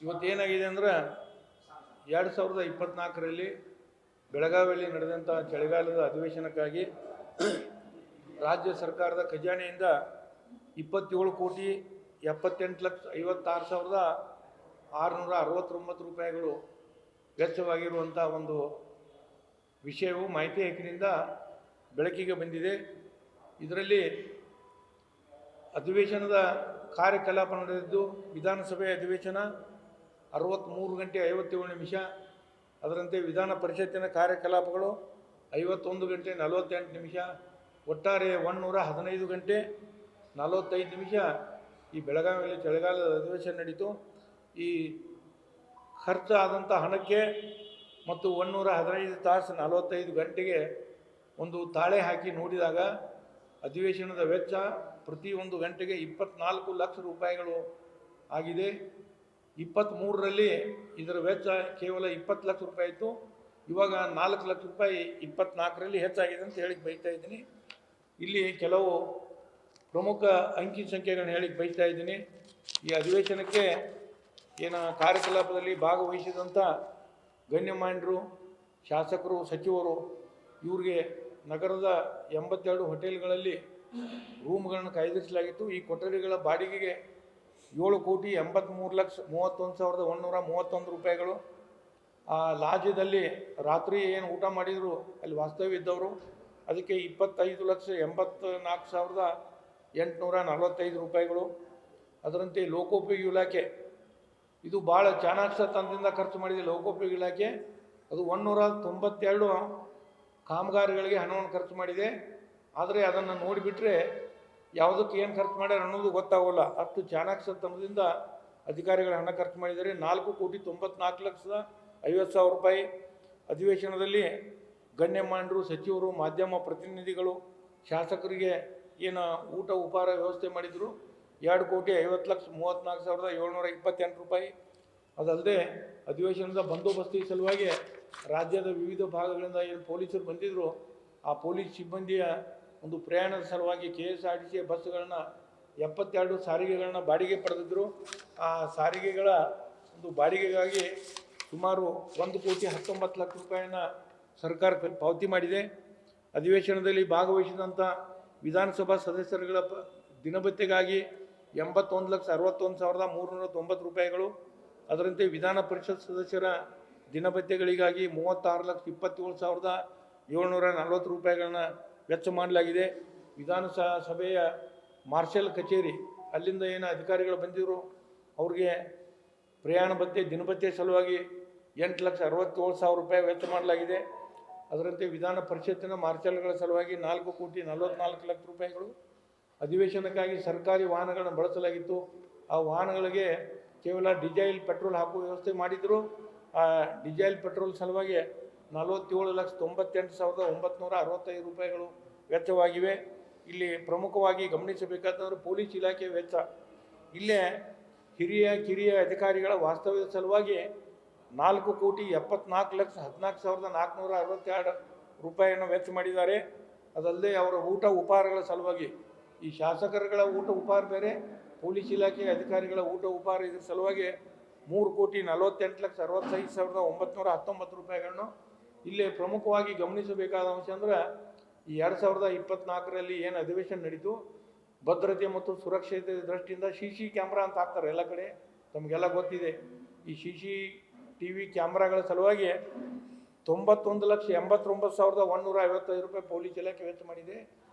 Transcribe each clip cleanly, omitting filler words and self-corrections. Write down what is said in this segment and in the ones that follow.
ಇವತ್ತೇನಾಗಿದೆ ಅಂದ್ರೆ 2024ರಲ್ಲಿ ಬೆಳಗಾವಿಯಲ್ಲಿ ನಡೆದಂಥ ಚಳಿಗಾಲದ ಅಧಿವೇಶನಕ್ಕಾಗಿ ರಾಜ್ಯ ಸರ್ಕಾರದ ಖಜಾನೆಯಿಂದ 27,78,56,669 ರೂಪಾಯಿಗಳು ವೆಚ್ಚವಾಗಿರುವಂಥ ಒಂದು ವಿಷಯವು ಮಾಹಿತಿ ಹಕ್ಕಿನಿಂದ ಬೆಳಕಿಗೆ ಬಂದಿದೆ. ಇದರಲ್ಲಿ ಅಧಿವೇಶನದ ಕಾರ್ಯಕಲಾಪ ನಡೆದಿದ್ದು ವಿಧಾನಸಭೆ ಅಧಿವೇಶನ 63 ಗಂಟೆ 57 ನಿಮಿಷ. ಅದರಂತೆ ವಿಧಾನ ಪರಿಷತ್ತಿನ ಕಾರ್ಯಕಲಾಪಗಳು 51 ಗಂಟೆ 48 ನಿಮಿಷ. ಒಟ್ಟಾರೆ 115 ಗಂಟೆ 45 ನಿಮಿಷ ಈ ಬೆಳಗಾವಿಯಲ್ಲಿ ಚಳಿಗಾಲದ ಅಧಿವೇಶನ ನಡೀತು. ಈ ಖರ್ಚಾದಂಥ ಹಣಕ್ಕೆ ಮತ್ತು 115 ತಾಸು 45 ಗಂಟೆಗೆ ಒಂದು ತಾಳೆ ಹಾಕಿ ನೋಡಿದಾಗ ಅಧಿವೇಶನದ ವೆಚ್ಚ ಪ್ರತಿ ಒಂದು ಗಂಟೆಗೆ 24 ಲಕ್ಷ ರೂಪಾಯಿಗಳು ಆಗಿದೆ. 23ರಲ್ಲಿ ಇದರ ವೆಚ್ಚ ಕೇವಲ 20 ಲಕ್ಷ ರೂಪಾಯಿ ಇತ್ತು. ಇವಾಗ 4 ಲಕ್ಷ ರೂಪಾಯಿ 24ರಲ್ಲಿ ಹೆಚ್ಚಾಗಿದೆ ಅಂತ ಹೇಳಿಕ್ಕೆ ಬಯಸ್ತಾ ಇದ್ದೀನಿ. ಇಲ್ಲಿ ಕೆಲವು ಪ್ರಮುಖ ಅಂಕಿ ಸಂಖ್ಯೆಗಳನ್ನ ಹೇಳಿಕ್ಕೆ ಬಯಸ್ತಾ ಇದ್ದೀನಿ. ಈ ಅಧಿವೇಶನಕ್ಕೆ ಕಾರ್ಯಕಲಾಪದಲ್ಲಿ ಭಾಗವಹಿಸಿದಂಥ ಗಣ್ಯಮಾನ್ಯರು, ಶಾಸಕರು, ಸಚಿವರು ಇವ್ರಿಗೆ ನಗರದ 82 ಹೋಟೆಲ್ಗಳಲ್ಲಿ ರೂಮ್ಗಳನ್ನು ಕಾಯ್ದಿರಿಸಲಾಗಿತ್ತು. ಈ ಕೊಠಡಿಗಳ ಬಾಡಿಗೆಗೆ 7,83,31,131 ರೂಪಾಯಿಗಳು. ಆ ಲಾಜ್ಯದಲ್ಲಿ ರಾತ್ರಿ ಏನು ಊಟ ಮಾಡಿದರು ಅಲ್ಲಿ ವಾಸ್ತವ್ಯ ಇದ್ದವರು ಅದಕ್ಕೆ 25,84,845 ರೂಪಾಯಿಗಳು. ಅದರಂತೆ ಲೋಕೋಪಯೋಗಿ ಇಲಾಖೆ ಇದು ಭಾಳ ಚಾಣಾಕ್ಷ ತಂದಿಂದ ಖರ್ಚು ಮಾಡಿದೆ. ಲೋಕೋಪಯೋಗಿ ಇಲಾಖೆ ಅದು 192 ಕಾಮಗಾರಿಗಳಿಗೆ ಹಣವನ್ನು ಖರ್ಚು ಮಾಡಿದೆ. ಆದರೆ ಅದನ್ನು ನೋಡಿಬಿಟ್ರೆ ಯಾವುದಕ್ಕೆ ಏನು ಖರ್ಚು ಮಾಡ್ಯಾರ ಅನ್ನೋದು ಗೊತ್ತಾಗೋಲ್ಲ. ಅಷ್ಟು ಚಾಣಾಕ್ಷತನದಿಂದ ಅಧಿಕಾರಿಗಳ ಹಣ ಖರ್ಚು ಮಾಡಿದ್ದಾರೆ. 4,94,50,000 ರೂಪಾಯಿ. ಅಧಿವೇಶನದಲ್ಲಿ ಗಣ್ಯಮಾನ್ಯರು, ಸಚಿವರು, ಮಾಧ್ಯಮ ಪ್ರತಿನಿಧಿಗಳು, ಶಾಸಕರಿಗೆ ಏನು ಊಟ ಉಪಹಾರ ವ್ಯವಸ್ಥೆ ಮಾಡಿದರು 2,50,34,728 ರೂಪಾಯಿ. ಅದಲ್ಲದೆ ಅಧಿವೇಶನದ ಬಂದೋಬಸ್ತಿ ಸಲುವಾಗಿ ರಾಜ್ಯದ ವಿವಿಧ ಭಾಗಗಳಿಂದ ಏನು ಪೊಲೀಸರು ಬಂದಿದ್ದರು ಆ ಪೊಲೀಸ್ ಸಿಬ್ಬಂದಿಯ ಒಂದು ಪ್ರಯಾಣದ ಸಲುವಾಗಿ KSRTC ಬಸ್ಸುಗಳನ್ನ 72 ಸಾರಿಗೆಗಳನ್ನ ಬಾಡಿಗೆ ಪಡೆದಿದ್ದರು. ಆ ಸಾರಿಗೆಗಳ ಒಂದು ಬಾಡಿಗೆಗಾಗಿ ಸುಮಾರು 1,19,00,000 ರೂಪಾಯಿನ ಸರ್ಕಾರ ಪಾವತಿ ಮಾಡಿದೆ. ಅಧಿವೇಶನದಲ್ಲಿ ಭಾಗವಹಿಸಿದಂಥ ವಿಧಾನಸಭಾ ಸದಸ್ಯರುಗಳ ದಿನಭತ್ಯೆಗಾಗಿ 81,61,309 ರೂಪಾಯಿಗಳು. ಅದರಂತೆ ವಿಧಾನ ಪರಿಷತ್ ಸದಸ್ಯರ ದಿನಭತ್ಯೆಗಳಿಗಾಗಿ 36,27,740 ರೂಪಾಯಿಗಳನ್ನ ವೆಚ್ಚ ಮಾಡಲಾಗಿದೆ. ವಿಧಾನಸಭೆಯ ಮಾರ್ಷಲ್ ಕಚೇರಿ ಅಲ್ಲಿಂದ ಏನು ಅಧಿಕಾರಿಗಳು ಬಂದಿದ್ರು ಅವ್ರಿಗೆ ಪ್ರಯಾಣ ಭತ್ಯೆ, ದಿನಭತ್ಯೆ ಸಲುವಾಗಿ 8,67,000 ರೂಪಾಯಿ ವೆಚ್ಚ ಮಾಡಲಾಗಿದೆ. ಅದರಂತೆ ವಿಧಾನ ಪರಿಷತ್ತಿನ ಮಾರ್ಷಲ್ಗಳ ಸಲುವಾಗಿ 4,44,00,000 ರೂಪಾಯಿಗಳು. ಅಧಿವೇಶನಕ್ಕಾಗಿ ಸರ್ಕಾರಿ ವಾಹನಗಳನ್ನು ಬಳಸಲಾಗಿತ್ತು. ಆ ವಾಹನಗಳಿಗೆ ಕೇವಲ ಡೀಸೆಲ್ ಪೆಟ್ರೋಲ್ ಹಾಕುವ ವ್ಯವಸ್ಥೆ ಮಾಡಿದರು. ಆ ಡೀಸೆಲ್ ಪೆಟ್ರೋಲ್ ಸಲುವಾಗಿ 47,98,965 ರೂಪಾಯಿಗಳು ವೆಚ್ಚವಾಗಿವೆ. ಇಲ್ಲಿ ಪ್ರಮುಖವಾಗಿ ಗಮನಿಸಬೇಕಾದಂದ್ರೆ ಪೊಲೀಸ್ ಇಲಾಖೆ ವೆಚ್ಚ. ಇಲ್ಲೇ ಹಿರಿಯ ಕಿರಿಯ ಅಧಿಕಾರಿಗಳ ವಾಸ್ತವ್ಯದ ಸಲುವಾಗಿ 4,74,14,462 ರೂಪಾಯಿಯನ್ನು ವೆಚ್ಚ ಮಾಡಿದ್ದಾರೆ. ಅದಲ್ಲದೆ ಅವರ ಊಟ ಉಪಹಾರಗಳ ಸಲುವಾಗಿ ಈ ಶಾಸಕರುಗಳ ಊಟ ಉಪಹಾರ ಬೇರೆ, ಪೊಲೀಸ್ ಇಲಾಖೆ ಅಧಿಕಾರಿಗಳ ಊಟ ಉಪಹಾರ ಇದರ ಸಲುವಾಗಿ 3,48,65,919 ರೂಪಾಯಿಗಳನ್ನು. ಇಲ್ಲಿ ಪ್ರಮುಖವಾಗಿ ಗಮನಿಸಬೇಕಾದ ಅಂಶ ಅಂದ್ರೆ ಈ 2024ರಲ್ಲಿ ಏನು ಅಧಿವೇಶನ ನಡೀತು ಭದ್ರತೆ ಮತ್ತು ಸುರಕ್ಷತೆ ದೃಷ್ಟಿಯಿಂದ CC ಕ್ಯಾಮ್ರಾ ಅಂತ ಹಾಕ್ತಾರೆ ಎಲ್ಲ ಕಡೆ, ತಮಗೆಲ್ಲ ಗೊತ್ತಿದೆ. ಈ CCTV ಕ್ಯಾಮ್ರಾಗಳ ಸಲುವಾಗಿ 91,89,155 ರೂಪಾಯಿ ಪೊಲೀಸ್ ಇಲಾಖೆ ವೆಚ್ಚ ಮಾಡಿದೆ.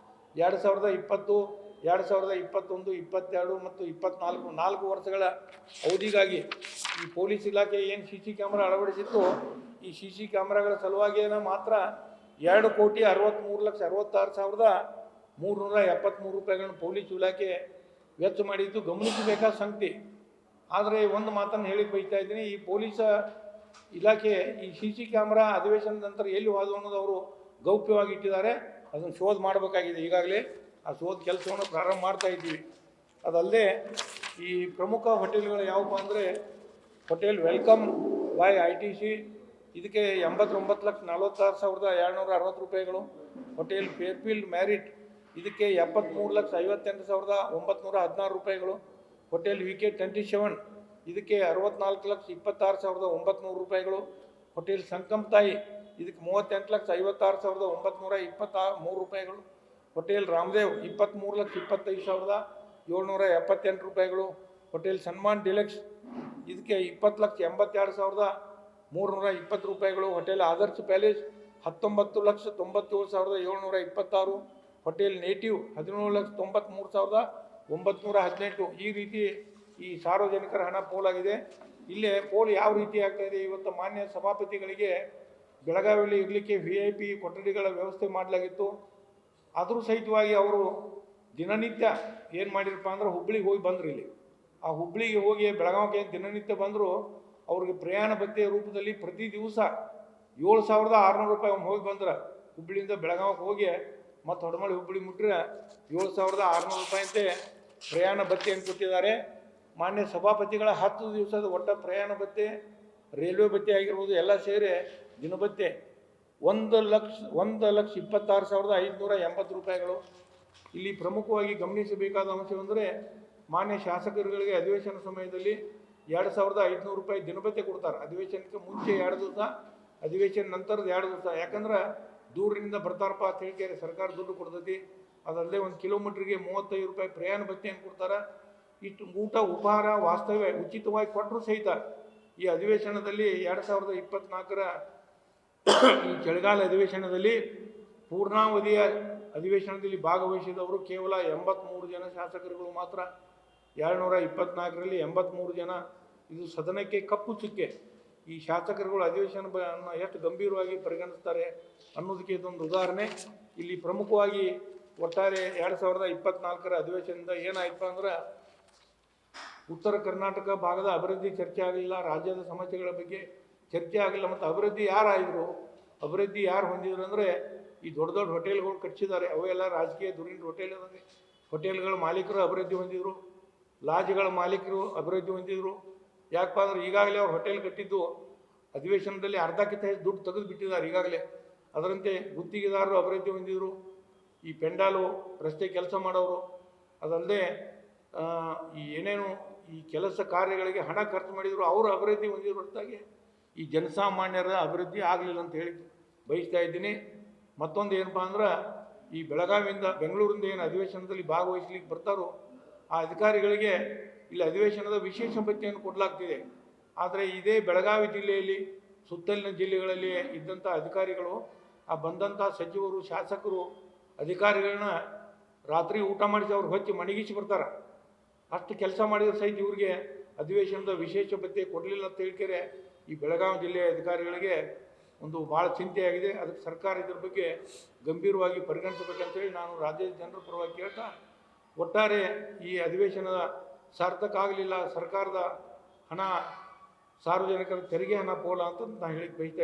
2020, 2021, 22 ಮತ್ತು 24 4 ವರ್ಷಗಳ ಅವಧಿಗಾಗಿ ಈ ಪೊಲೀಸ್ ಇಲಾಖೆ ಏನು CC ಕ್ಯಾಮ್ರಾ ಅಳವಡಿಸಿತ್ತು ಈ CC ಕ್ಯಾಮ್ರಾಗಳ ಸಲುವಾಗಿ ಮಾತ್ರ 2,63,66,373 ರೂಪಾಯಿಗಳನ್ನು ಪೊಲೀಸ್ ಇಲಾಖೆ ವೆಚ್ಚ ಮಾಡಿದ್ದು ಗಮನಿಸಬೇಕಾದ ಸಂಗತಿ. ಆದರೆ ಒಂದು ಮಾತನ್ನು ಹೇಳಿಕ್ಕೆ ಬಯಸ್ತಾ ಇದ್ದೀನಿ, ಈ ಪೊಲೀಸ್ ಇಲಾಖೆ ಈ CC ಕ್ಯಾಮ್ರಾ ಅಧಿವೇಶನದ ನಂತರ ಎಲ್ಲಿ ಹೋದವು ಅನ್ನೋದು ಅವರು ಗೌಪ್ಯವಾಗಿ ಇಟ್ಟಿದ್ದಾರೆ. ಅದನ್ನು ಶೋಧ ಮಾಡಬೇಕಾಗಿದೆ. ಈಗಾಗಲೇ ಆ ಶೋಧ ಕೆಲಸವನ್ನು ಪ್ರಾರಂಭ ಮಾಡ್ತಾ ಇದ್ದೀವಿ. ಅದಲ್ಲದೆ ಈ ಪ್ರಮುಖ ಹೋಟೆಲ್ಗಳು ಯಾವುವು ಅಂದರೆ ಹೋಟೆಲ್ ವೆಲ್ಕಮ್ ಬೈ ITC ಇದಕ್ಕೆ 89,46,260 ರೂಪಾಯಿಗಳು. ಹೋಟೆಲ್ ಫೇರ್ಫೀಲ್ಡ್ ಮ್ಯಾರಿಟ್ ಇದಕ್ಕೆ 73,58,916 ರೂಪಾಯಿಗಳು. ಹೋಟೆಲ್ VK 27 ಇದಕ್ಕೆ 64,26,900 ರೂಪಾಯಿಗಳು. ಹೋಟೆಲ್ ಸಂಕಮ್ ತಾಯಿ ಇದಕ್ಕೆ 38,56,923 ರೂಪಾಯಿಗಳು. ಹೋಟೆಲ್ ರಾಮದೇವ್ 23,25,778 ರೂಪಾಯಿಗಳು. ಹೋಟೆಲ್ ಸನ್ಮಾನ್ ಡಿಲೆಕ್ಸ್ ಇದಕ್ಕೆ 20,82,320 ರೂಪಾಯಿಗಳು. Hotel Adarsh palace 19,97,726. Hotel native 17,93,918. ಈ ರೀತಿ ಈ ಸಾರ್ವಜನಿಕರ ಹಣ ಪೋಲಾಗಿದೆ. ಇಲ್ಲೇ ಪೋಲ್ ಯಾವ ರೀತಿ ಆಗ್ತಾ ಇದೆ, ಇವತ್ತು ಮಾನ್ಯ ಸಭಾಪತಿಗಳಿಗೆ ಬೆಳಗಾವಿಯಲ್ಲಿ ಇರಲಿಕ್ಕೆ VIP ಕೊಠಡಿಗಳ ವ್ಯವಸ್ಥೆ ಮಾಡಲಾಗಿತ್ತು. ಆದರೂ ಸಹಿತವಾಗಿ ಅವರು ದಿನನಿತ್ಯ ಏನು ಮಾಡಿರಪ್ಪ ಅಂದ್ರೆ ಹುಬ್ಳಿಗೆ ಹೋಗಿ ಬಂದರು. ಇಲ್ಲಿ ಆ ಹುಬ್ಳಿಗೆ ಹೋಗಿ ಬೆಳಗಾವಿಗೆ ದಿನನಿತ್ಯ ಬಂದರು. ಅವ್ರಿಗೆ ಪ್ರಯಾಣ ಭತ್ಯೆ ರೂಪದಲ್ಲಿ ಪ್ರತಿ ದಿವಸ 7,600 ರೂಪಾಯಿ ಅವ್ನು ಹೋಗಿ ಬಂದ್ರೆ, ಹುಬ್ಳಿಯಿಂದ ಬೆಳಗಾವಿಗೆ ಹೋಗಿ ಮತ್ತು ಹೊಡಮಳ್ಳಿ ಹುಬ್ಳಿ ಮುಟ್ರೆ 7,600 ರೂಪಾಯಿ ಅಂತೆ ಪ್ರಯಾಣ ಭತ್ಯೆಯನ್ನು ಕೊಟ್ಟಿದ್ದಾರೆ. ಮಾನ್ಯ ಸಭಾಪತಿಗಳ 10 ದಿವಸದ ಒಟ್ಟ ಪ್ರಯಾಣ ಭತ್ಯೆ, ರೈಲ್ವೆ ಭತ್ಯೆ ಆಗಿರ್ಬೋದು ಎಲ್ಲ ಸೇರಿ ದಿನಭತ್ಯೆ 1,26,580 ರೂಪಾಯಿಗಳು. ಇಲ್ಲಿ ಪ್ರಮುಖವಾಗಿ ಗಮನಿಸಬೇಕಾದ ಅಂಶವೆಂದರೆ ಮಾನ್ಯ ಶಾಸಕರುಗಳಿಗೆ ಅಧಿವೇಶನ ಸಮಯದಲ್ಲಿ 2,500 ರೂಪಾಯಿ ದಿನಭತ್ಯೆ ಕೊಡ್ತಾರೆ. ಅಧಿವೇಶನಕ್ಕೆ ಮುಂಚೆ 2 ದಿವಸ, ಅಧಿವೇಶನ ನಂತರದ 2 ದಿವಸ. ಯಾಕಂದ್ರೆ ದೂರಿನಿಂದ ಬರ್ತಾರಪ್ಪ ಅಂತ ಹೇಳಿಕೆ ಸರ್ಕಾರ ದುಡ್ಡು ಕೊಡ್ತೈತಿ. ಅದಲ್ಲದೆ 1 ಕಿಲೋಮೀಟ್ರಿಗೆ 35 ರೂಪಾಯಿ ಪ್ರಯಾಣ ಭತ್ಯೆಯನ್ನು ಕೊಡ್ತಾರೆ. ಇಷ್ಟು ಊಟ ಉಪಹಾರ ವಾಸ್ತವ್ಯ ಉಚಿತವಾಗಿ ಕೊಟ್ಟರು ಸಹಿತ ಈ ಅಧಿವೇಶನದಲ್ಲಿ 2024ರ ಈ ಚಳಿಗಾಲ ಅಧಿವೇಶನದಲ್ಲಿ ಪೂರ್ಣಾವಧಿಯ ಅಧಿವೇಶನದಲ್ಲಿ ಭಾಗವಹಿಸಿದವರು ಕೇವಲ 83 ಜನ ಶಾಸಕರುಗಳು ಮಾತ್ರ. 224ರಲ್ಲಿ 83 ಜನ. ಇದು ಸದನಕ್ಕೆ ಕಪ್ಪು ಚುಕ್ಕೆ. ಈ ಶಾಸಕರುಗಳು ಅಧಿವೇಶನವನ್ನು ಎಷ್ಟು ಗಂಭೀರವಾಗಿ ಪರಿಗಣಿಸ್ತಾರೆ ಅನ್ನೋದಕ್ಕೆ ಇದೊಂದು ಉದಾಹರಣೆ. ಇಲ್ಲಿ ಪ್ರಮುಖವಾಗಿ ಒಟ್ಟಾರೆ 2024ರ ಅಧಿವೇಶನದಿಂದ ಏನಾಯ್ತು ಅಂದ್ರೆ ಉತ್ತರ ಕರ್ನಾಟಕ ಭಾಗದ ಅಭಿವೃದ್ಧಿ ಚರ್ಚೆ ಆಗಲಿಲ್ಲ, ರಾಜ್ಯದ ಸಮಸ್ಯೆಗಳ ಬಗ್ಗೆ ಚರ್ಚೆ ಆಗಲಿಲ್ಲ. ಮತ್ತು ಅಭಿವೃದ್ಧಿ ಯಾರಾಯಿದ್ರು, ಅಭಿವೃದ್ಧಿ ಯಾರು ಹೊಂದಿದ್ರು ಅಂದರೆ ಈ ದೊಡ್ಡ ದೊಡ್ಡ ಹೋಟೆಲ್ಗಳು ಕಟ್ಟಿಸಿದ್ದಾರೆ, ಅವೆಲ್ಲ ರಾಜಕೀಯ ದುರಿನ ಹೋಟೆಲ್ಗಳ ಮಾಲೀಕರು ಅಭಿವೃದ್ಧಿ ಹೊಂದಿದ್ರು, ಲಾಜ್ಗಳ ಮಾಲೀಕರು ಅಭಿವೃದ್ಧಿ ಹೊಂದಿದ್ರು. ಯಾಕಪ್ಪ ಅಂದ್ರೆ ಈಗಾಗಲೇ ಅವ್ರು ಹೋಟೆಲ್ ಕಟ್ಟಿದ್ದು ಅಧಿವೇಶನದಲ್ಲಿ ಅರ್ಧಕ್ಕಿಂತ ಹೆಚ್ಚು ದುಡ್ಡು ತೆಗೆದು ಬಿಟ್ಟಿದ್ದಾರೆ ಈಗಾಗಲೇ. ಅದರಂತೆ ಗುತ್ತಿಗೆದಾರರು ಅಭಿವೃದ್ಧಿ ಹೊಂದಿದ್ರು, ಈ ಪೆಂಡಾಲು ರಸ್ತೆ ಕೆಲಸ ಮಾಡೋರು, ಅದಲ್ಲದೆ ಈ ಏನೇನು ಈ ಕೆಲಸ ಕಾರ್ಯಗಳಿಗೆ ಹಣ ಖರ್ಚು ಮಾಡಿದ್ರು ಅವರು ಅಭಿವೃದ್ಧಿ ಹೊಂದಿದ್ರು. ಹೊರತಾಗಿ ಈ ಜನಸಾಮಾನ್ಯರ ಅಭಿವೃದ್ಧಿ ಆಗಲಿಲ್ಲ ಅಂತ ಹೇಳಿ ಬಯಸ್ತಾ ಇದ್ದೀನಿ. ಮತ್ತೊಂದು ಏನಪ್ಪ ಅಂದ್ರೆ ಈ ಬೆಳಗಾವಿಯಿಂದ ಬೆಂಗಳೂರಿಂದ ಏನು ಅಧಿವೇಶನದಲ್ಲಿ ಭಾಗವಹಿಸ್ಲಿಕ್ಕೆ ಬರ್ತಾರೋ ಆ ಅಧಿಕಾರಿಗಳಿಗೆ ಇಲ್ಲಿ ಅಧಿವೇಶನದ ವಿಶೇಷ ಭತ್ಯೆಯನ್ನು ಕೊಡಲಾಗ್ತಿದೆ. ಆದರೆ ಇದೇ ಬೆಳಗಾವಿ ಜಿಲ್ಲೆಯಲ್ಲಿ ಸುತ್ತಲಿನ ಜಿಲ್ಲೆಗಳಲ್ಲಿ ಇದ್ದಂಥ ಅಧಿಕಾರಿಗಳು ಆ ಬಂದಂಥ ಸಚಿವರು ಶಾಸಕರು ಅಧಿಕಾರಿಗಳನ್ನ ರಾತ್ರಿ ಊಟ ಮಾಡಿಸಿ ಅವ್ರು ಹೊಚ್ಚಿ ಮಣಗಿಸಿ ಬರ್ತಾರೆ. ಅಷ್ಟು ಕೆಲಸ ಮಾಡಿದ್ರೆ ಸಹಿತ ಇವ್ರಿಗೆ ಅಧಿವೇಶನದ ವಿಶೇಷ ಭತ್ಯೆ ಕೊಡಲಿಲ್ಲ ಅಂತ ಹೇಳ್ತಾರೆ. ಈ ಬೆಳಗಾವಿ ಜಿಲ್ಲೆಯ ಅಧಿಕಾರಿಗಳಿಗೆ ಒಂದು ಭಾಳ ಚಿಂತೆಯಾಗಿದೆ. ಅದಕ್ಕೆ ಸರ್ಕಾರ ಇದ್ರ ಬಗ್ಗೆ ಗಂಭೀರವಾಗಿ ಪರಿಗಣಿಸಬೇಕಂತೇಳಿ ನಾನು ರಾಜ್ಯದ ಜನರ ಪರವಾಗಿ ಕೇಳ್ತಾ, ಒಟ್ಟಾರೆ ಈ ಅಧಿವೇಶನದ ಸಾರ್ಥಕ ಆಗಲಿಲ್ಲ, ಸರ್ಕಾರದ ಹಣ ಸಾರ್ವಜನಿಕರ ತೆರಿಗೆ ಹಣ ಪೋಲ ಅಂತ ನಾನು ಹೇಳಿಕ್ಕೆ ಬಯಸ್ತಾ